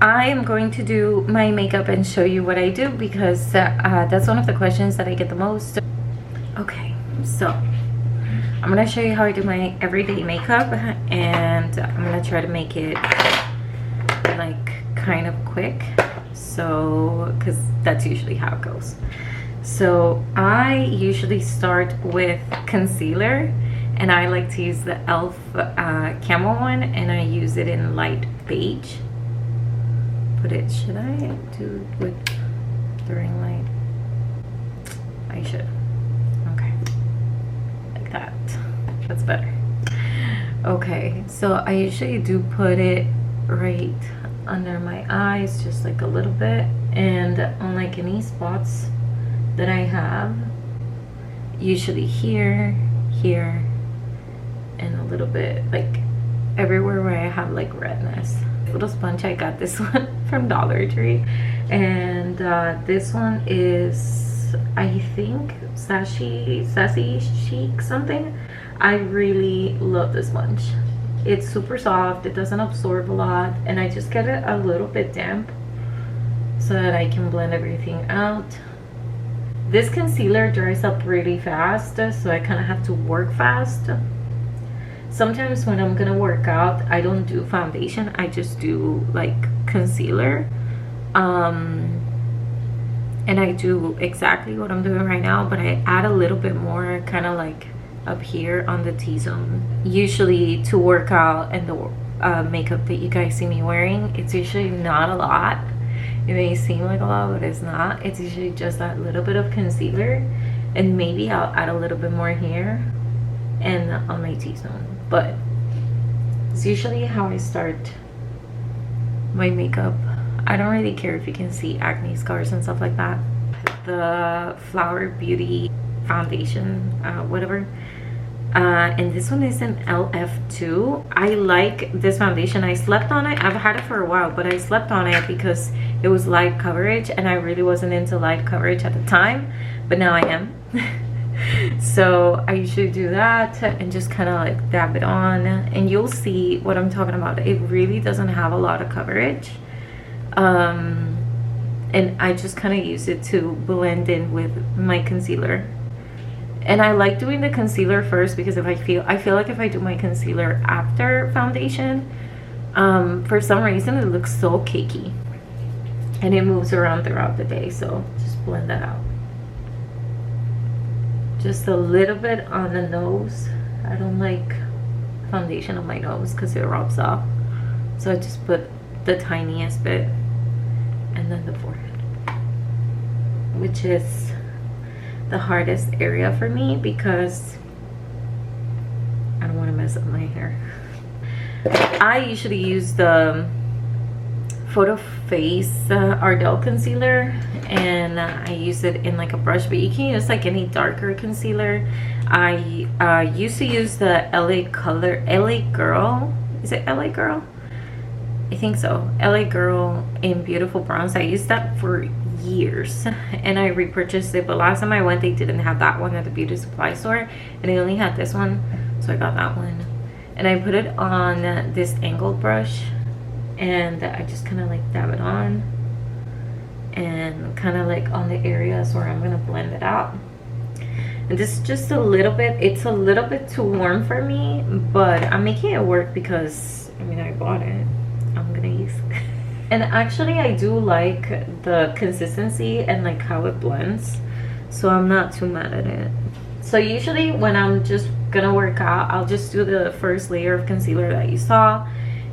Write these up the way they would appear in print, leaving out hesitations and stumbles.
I am going to do my makeup and show you what I do, because that's one of the questions that I get the most. Okay, so I'm gonna show you how I do my everyday makeup, and I'm gonna try to make it like kind of quick, so because that's usually how it goes. So I usually start with concealer, and I like to use the e.l.f. Camo one, and I use it in light beige. Should I do it with the ring light? I should. Okay, like that. That's better. Okay, so I usually do put it right under my eyes, just like a little bit, and on like any spots that I have, usually here, and a little bit like everywhere where I have like redness. Little sponge, I got this one from Dollar Tree, and this one is, I think, Sassy Chic something. I really love this sponge. It's super soft, it doesn't absorb a lot, and I just get it a little bit damp so that I can blend everything out. This concealer dries up really fast, so I kind of have to work fast. Sometimes when I'm gonna work out, I don't do foundation, I just do like concealer, and I do exactly what I'm doing right now, but I add a little bit more kind of like up here on the T-zone, usually to work out. And the makeup that you guys see me wearing, it's usually not a lot. It may seem like a lot, but it's not. It's usually just that little bit of concealer, and maybe I'll add a little bit more here and on my T-zone. But it's usually how I start my makeup. I don't really care if you can see acne scars and stuff like that. The Flower Beauty foundation, whatever, and this one is an LF2. I like this foundation. I slept on it. I've had it for a while, but I slept on it because it was light coverage, and I really wasn't into light coverage at the time, but now I am. So I usually do that and just kind of like dab it on, and you'll see what I'm talking about. It really doesn't have a lot of coverage, and I just kind of use it to blend in with my concealer. And I like doing the concealer first, because if I feel like if I do my concealer after foundation, for some reason it looks so cakey and it moves around throughout the day. So just blend that out. Just a little bit on the nose. I don't like foundation on my nose because it rubs off, so I just put the tiniest bit, and then the forehead, which is the hardest area for me because I don't want to mess up my hair. I usually use the Photo Face Ardell concealer, and I use it in like a brush, but you can use like any darker concealer. I used to use the LA Girl. Is it LA Girl? I think so. LA Girl in Beautiful Bronze. I used that for years, and I repurchased it, but last time I went they didn't have that one at the beauty supply store, and they only had this one, so I got that one. And I put it on this angled brush, and I just kind of like dab it on, and kind of like on the areas where I'm gonna blend it out. And this is just a little bit, it's a little bit too warm for me, but I'm making it work because I mean I bought it, I'm gonna use it. And actually I do like the consistency and like how it blends, so I'm not too mad at it. So usually when I'm just gonna work out, I'll just do the first layer of concealer that you saw,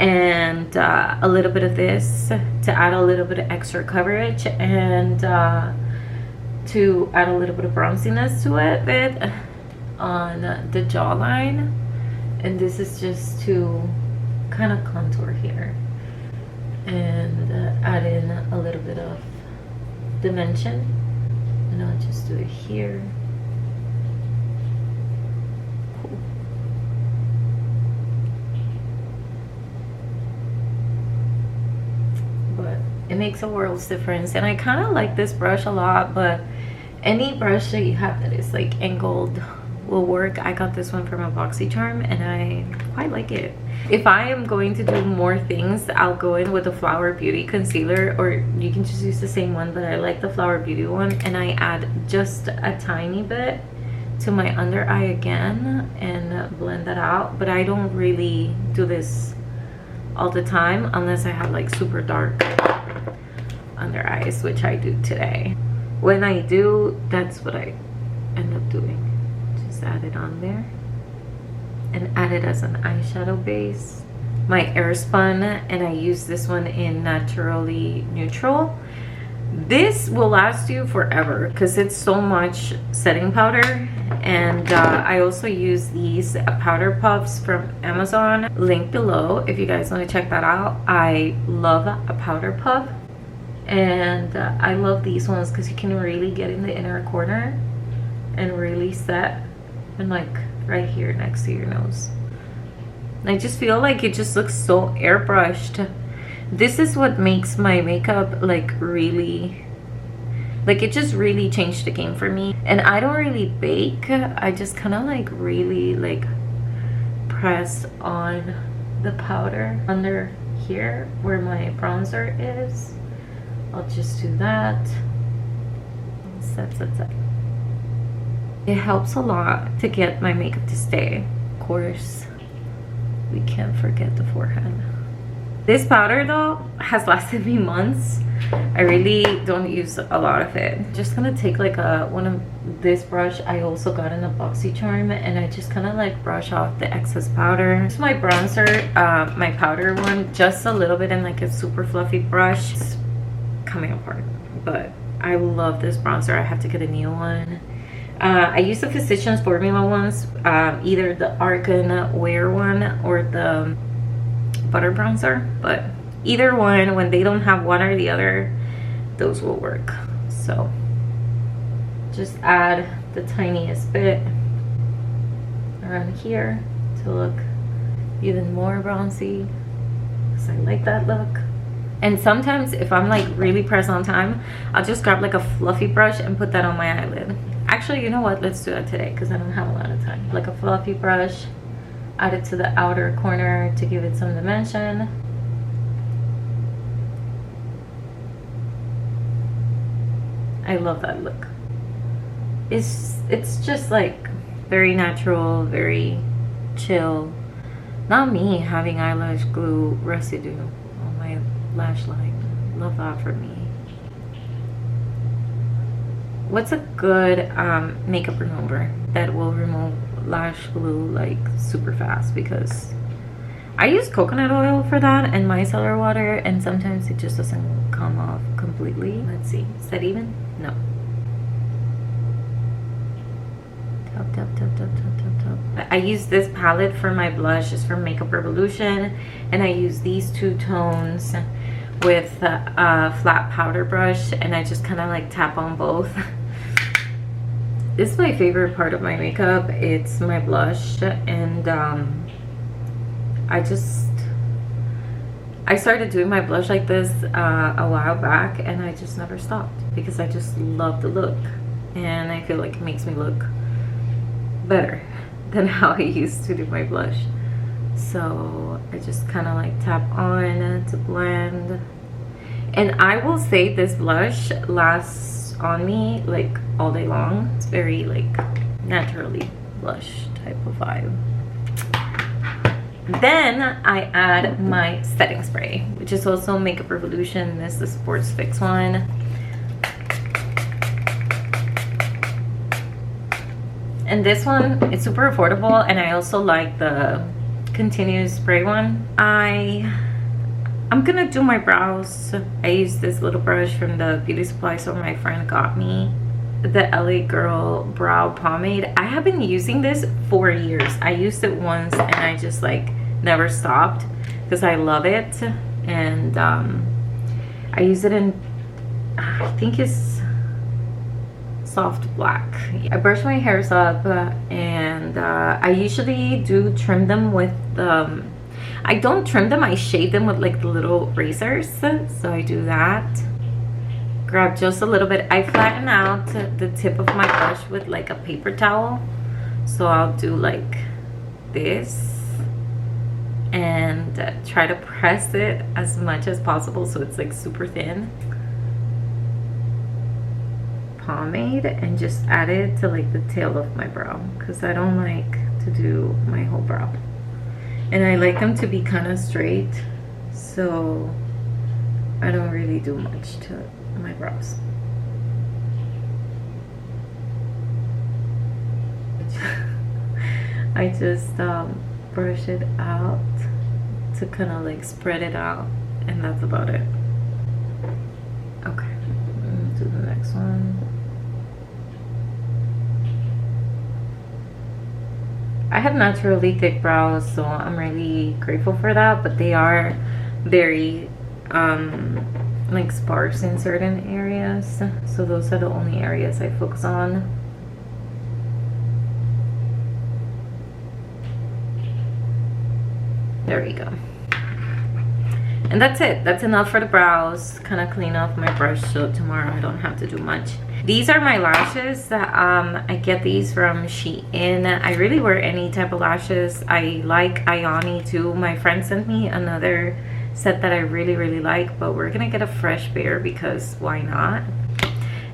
and a little bit of this to add a little bit of extra coverage, and to add a little bit of bronziness to it on the jawline. And this is just to kind of contour here and add in a little bit of dimension, and I'll just do it here. Cool. But it makes a world's difference, and I kind of like this brush a lot, but any brush that you have that is like angled will work. I got this one from a BoxyCharm and I quite like it. If I am going to do more things, I'll go in with a Flower Beauty concealer, or you can just use the same one, but I like the Flower Beauty one, and I add just a tiny bit to my under eye again and blend that out. But I don't really do this all the time unless I have like super dark under eyes, which I do today. When I do, that's what I end up doing. Just add it on there and add it as an eyeshadow base. My Airspun, and I use this one in Naturally Neutral. This will last you forever because it's so much setting powder. And I also use these powder puffs from Amazon, link below if you guys want to check that out. I love a powder puff, and I love these ones because you can really get in the inner corner and really set, and like right here next to your nose. I just feel like it just looks so airbrushed. This is what makes my makeup like really, like it just really changed the game for me. And I don't really bake. I just kind of like really like press on the powder under here where my bronzer is. I'll just do that. Set. It helps a lot to get my makeup to stay. Of course, we can't forget the forehead. This powder though has lasted me months. I really don't use a lot of it. Just gonna take like one of this brush I also got in a BoxyCharm, and I just kind of like brush off the excess powder. This is my bronzer, my powder one, just a little bit in like a super fluffy brush. It's coming apart, but I love this bronzer. I have to get a new one. I use the Physicians Formula ones, either the Argan Wear one or the Butter Bronzer, but either one, when they don't have one or the other, those will work. So just add the tiniest bit around here to look even more bronzy, because I like that look. And sometimes if I'm like really pressed on time, I'll just grab like a fluffy brush and put that on my eyelid. Actually, you know what, let's do that today because I don't have a lot of time. Like a fluffy brush, add it to the outer corner to give it some dimension. I love that look. It's just like very natural, very chill. Not me having eyelash glue residue on my lash line. Love that for me. What's a good makeup remover that will remove lash glue like super fast? Because I use coconut oil for that and micellar water, and sometimes it just doesn't come off completely. Let's see, is that even? No. Tap. I use this palette for my blush. It's from Makeup Revolution, and I use these two tones with a flat powder brush, and I just kind of like tap on both. This is my favorite part of my makeup. It's my blush, and I started doing my blush like this a while back, and I just never stopped because I just love the look, and I feel like it makes me look better than how I used to do my blush. So I just kind of like tap on to blend, and I will say this blush lasts on me like all day long. It's very like naturally blush type of vibe. Then I add my setting spray, which is also Makeup Revolution. This is the Sports Fix one. And this one is super affordable, and I also like the continuous spray one. I'm gonna do my brows. I use this little brush from the beauty supply store my friend got me, the LA Girl brow pomade. I have been using this for years. I used it once and I just like never stopped because I love it. And I use it in, I think it's soft black. I brush my hairs up, and I usually do trim them with I don't trim them, I shave them with like the little razors. So I do that. Grab just a little bit. I flatten out the tip of my brush with like a paper towel So I'll do like this and try to press it as much as possible so it's like super thin. Pomade and just add it to like the tail of my brow because I don't like to do my whole brow, and I like them to be kind of straight, so I don't really do much to my brows. I just brush it out to kind of like spread it out, and that's about it. Okay, do the next one. I have naturally thick brows, so I'm really grateful for that, but they are very like sparse in certain areas, so those are the only areas I focus on. There we go. And that's it. That's enough for the brows. Kind of clean off my brush so tomorrow I don't have to do much. These are my lashes. I get these from Shein. I really wear any type of lashes. I like Ioni too. My friend sent me another set that I really like, but we're gonna get a fresh pair because why not?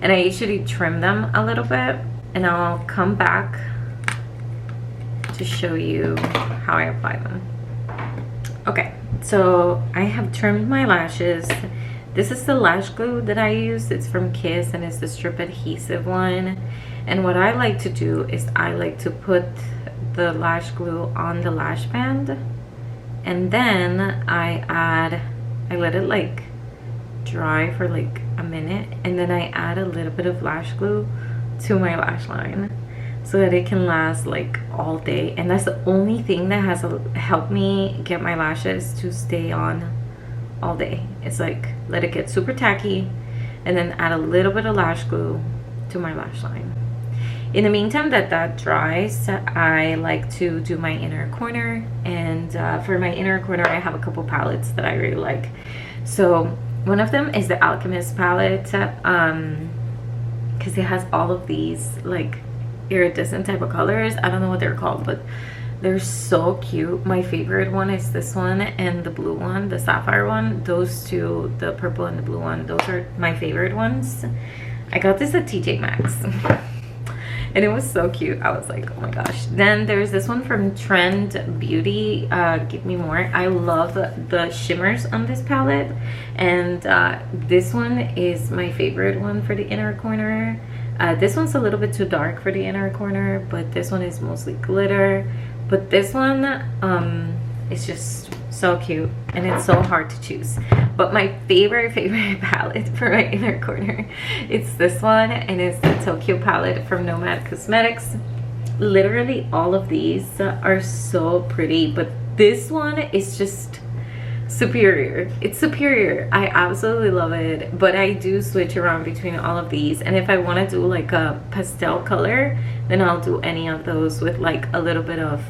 And I usually trim them a little bit, and I'll come back to show you how I apply them. Okay, so I have trimmed my lashes. This is the lash glue that I use. It's from Kiss and it's the strip adhesive one. And what I like to do is I like to put the lash glue on the lash band, and then I let it like dry for like a minute, and then I add a little bit of lash glue to my lash line so that it can last like all day. And that's the only thing that has helped me get my lashes to stay on all day. It's like let it get super tacky and then add a little bit of lash glue to my lash line. In the meantime that dries, I like to do my inner corner, and for my inner corner I have a couple palettes that I really like. So one of them is the Alchemist Palette, because it has all of these like iridescent type of colors. I don't know what they're called, but they're so cute. My favorite one is this one and the blue one, the sapphire one. Those two, the purple and the blue one, those are my favorite ones. I got this at TJ Maxx and it was so cute. I was like, oh my gosh. Then there's this one from Trend Beauty, Give Me More. I love the shimmers on this palette, and this one is my favorite one for the inner corner. This one's a little bit too dark for the inner corner, but this one is mostly glitter. But this one is just so cute, and it's so hard to choose. But my favorite palette for my inner corner, it's this one, and it's the Tokyo palette from Nomad Cosmetics. Literally all of these are so pretty, but this one is just superior. It's superior. I absolutely love it, but I do switch around between all of these, and if I want to do like a pastel color, then I'll do any of those with like a little bit of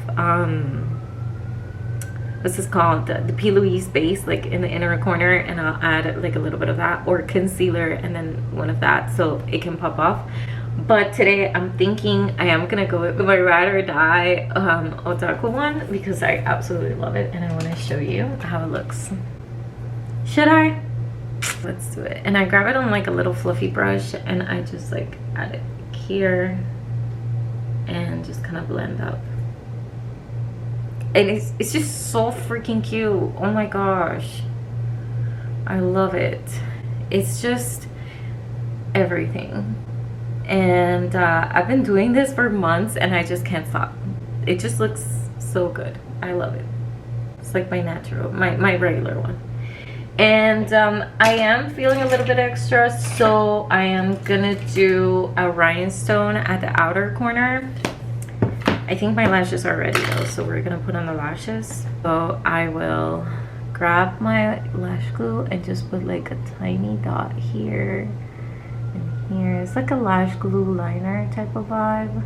what's this called, the P. Louise base, like in the inner corner, and I'll add like a little bit of that, or concealer and then one of that so it can pop off. But today I'm thinking I am gonna go with my ride or die otaku one because I absolutely love it, and I want to show you how it looks. Should I? Let's do it. And I grab it on like a little fluffy brush, and I just like add it here and just kind of blend up. And it's just so freaking cute. Oh my gosh, I love it. It's just everything. And I've been doing this for months and I just can't stop. It just looks so good. I love it. It's like my natural, my regular one. And I am feeling a little bit extra, so I am gonna do a rhinestone at the outer corner. I think my lashes are ready though, so we're gonna put on the lashes. So I will grab my lash glue and just put like a tiny dot here and here. It's like a lash glue liner type of vibe.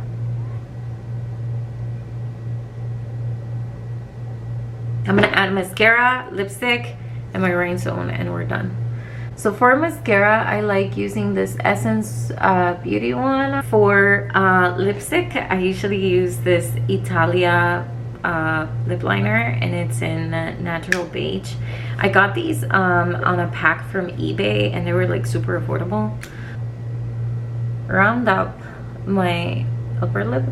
I'm gonna add mascara, lipstick, and my rhinestone, and we're done. So for mascara, I like using this Essence Beauty one. For lipstick, I usually use this Italia lip liner, and it's in natural beige. I got these on a pack from eBay, and they were like super affordable. Round up my upper lip,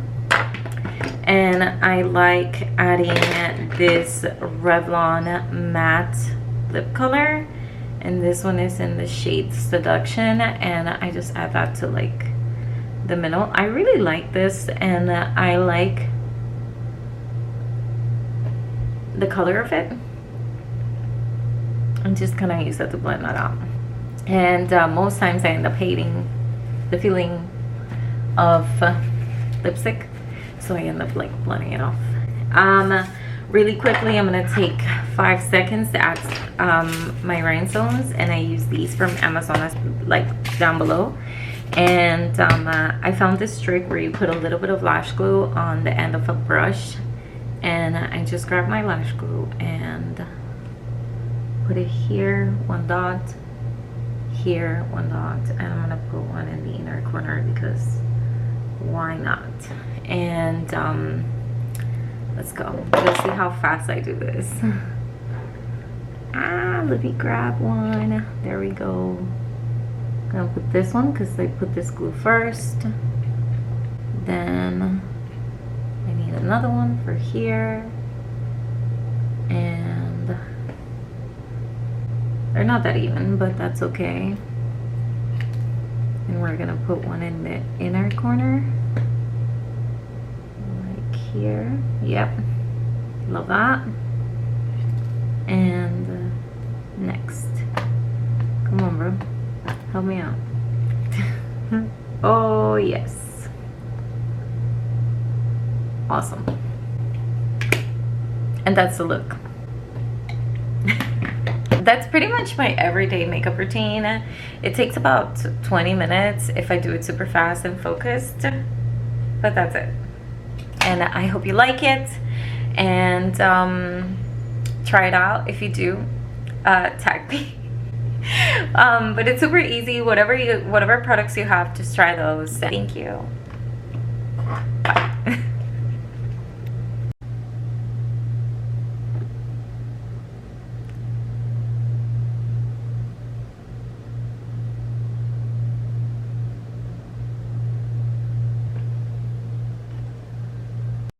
and I like adding this Revlon matte lip color, and this one is in the shade Seduction, and I just add that to like the middle. I really like this, and I like the color of it. I'm just kind of use that to blend that out, and most times I end up hating the feeling of lipstick, so I end up like blending it off. Really quickly, I'm gonna take 5 seconds to add my rhinestones, and I use these from Amazon, like down below. And I found this trick where you put a little bit of lash glue on the end of a brush, and I just grab my lash glue and put it here, 1 dot, here, 1 dot, and I'm gonna put one in the inner corner because why not? And let's go. Let's see how fast I do this. Let me grab one. There we go. I'm gonna put this one because I put this glue first. Then I need another one for here. And they're not that even, but that's okay. And we're gonna put one in the inner corner. Like here. Yep. Love that. And next. Come on, bro. Help me out. Oh, yes. Awesome. And that's the look. That's pretty much my everyday makeup routine. It takes about 20 minutes if I do it super fast and focused, but that's it. And I hope you like it, and try it out. If you do, tag me. But it's super easy. Whatever products you have, just try those. Thank you. Bye.